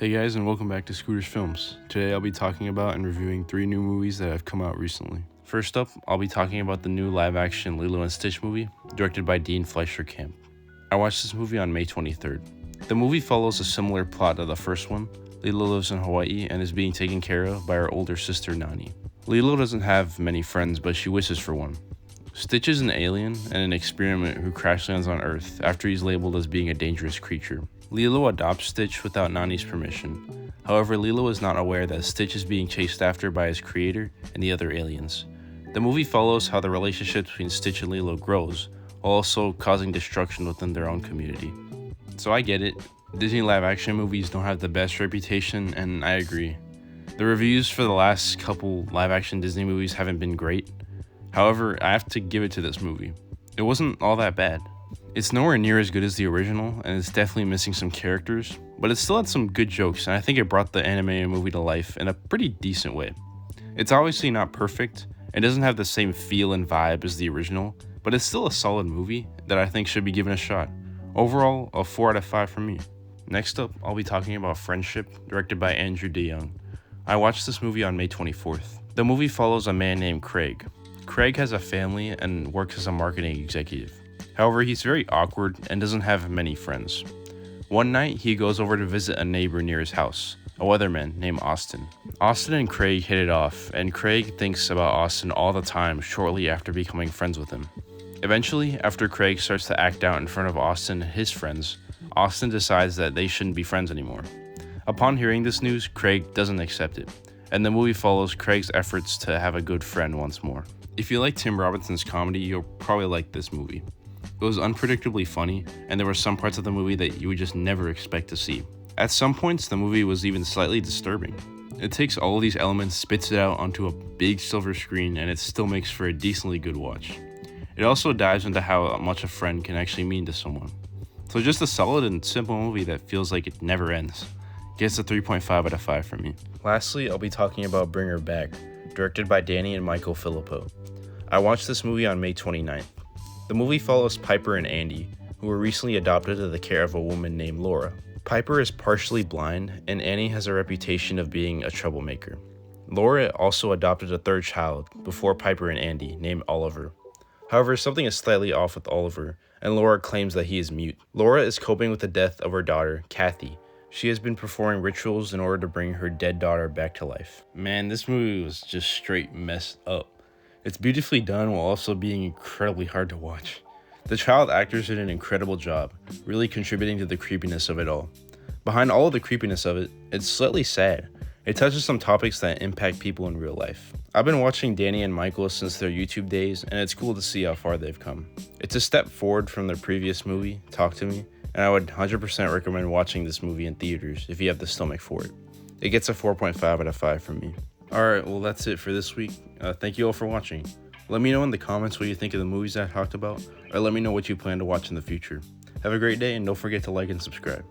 Hey guys, and welcome back to Scooter's Films. Today I'll be talking about and reviewing 3 new movies that have come out recently. First up, I'll be talking about the new live-action Lilo and Stitch movie, directed by Dean Fleischer Camp. I watched this movie on May 23rd. The movie follows a similar plot to the first one. Lilo lives in Hawaii and is being taken care of by her older sister Nani. Lilo doesn't have many friends, but she wishes for one. Stitch is an alien and an experiment who crash lands on Earth after he's labeled as being a dangerous creature. Lilo adopts Stitch without Nani's permission. However, Lilo is not aware that Stitch is being chased after by his creator and the other aliens. The movie follows how the relationship between Stitch and Lilo grows, while also causing destruction within their own community. So I get it, Disney live-action movies don't have the best reputation, and I agree. The reviews for the last couple live-action Disney movies haven't been great. However, I have to give it to this movie. It wasn't all that bad. It's nowhere near as good as the original, and it's definitely missing some characters, but it still had some good jokes, and I think it brought the animated movie to life in a pretty decent way. It's obviously not perfect, and doesn't have the same feel and vibe as the original, but it's still a solid movie that I think should be given a shot. Overall, a 4 out of 5 from me. Next up, I'll be talking about Friendship, directed by Andrew DeYoung. I watched this movie on May 24th. The movie follows a man named Craig. Craig has a family and works as a marketing executive. However, he's very awkward and doesn't have many friends. One night, he goes over to visit a neighbor near his house, a weatherman named Austin. Austin and Craig hit it off, and Craig thinks about Austin all the time shortly after becoming friends with him. Eventually, after Craig starts to act out in front of Austin and his friends, Austin decides that they shouldn't be friends anymore. Upon hearing this news, Craig doesn't accept it, and the movie follows Craig's efforts to have a good friend once more. If you like Tim Robinson's comedy, you'll probably like this movie. It was unpredictably funny, and there were some parts of the movie that you would just never expect to see. At some points, the movie was even slightly disturbing. It takes all of these elements, spits it out onto a big silver screen, and it still makes for a decently good watch. It also dives into how much a friend can actually mean to someone. So just a solid and simple movie that feels like it never ends. Gets a 3.5 out of 5 from me. Lastly, I'll be talking about Bring Her Back, directed by Danny and Michael Filippo. I watched this movie on May 29th. The movie follows Piper and Andy, who were recently adopted to the care of a woman named Laura. Piper is partially blind, and Annie has a reputation of being a troublemaker. Laura also adopted a third child before Piper and Andy, named Oliver. However, something is slightly off with Oliver, and Laura claims that he is mute. Laura is coping with the death of her daughter, Kathy. She has been performing rituals in order to bring her dead daughter back to life. Man, this movie was just straight messed up. It's beautifully done while also being incredibly hard to watch. The child actors did an incredible job, really contributing to the creepiness of it all. Behind all of the creepiness of it, it's slightly sad. It touches some topics that impact people in real life. I've been watching Danny and Michael since their YouTube days, and it's cool to see how far they've come. It's a step forward from their previous movie, Talk to Me, and I would 100% recommend watching this movie in theaters if you have the stomach for it. It gets a 4.5 out of 5 from me. Alright, well that's it for this week. Thank you all for watching. Let me know in the comments what you think of the movies I talked about, or let me know what you plan to watch in the future. Have a great day, and don't forget to like and subscribe.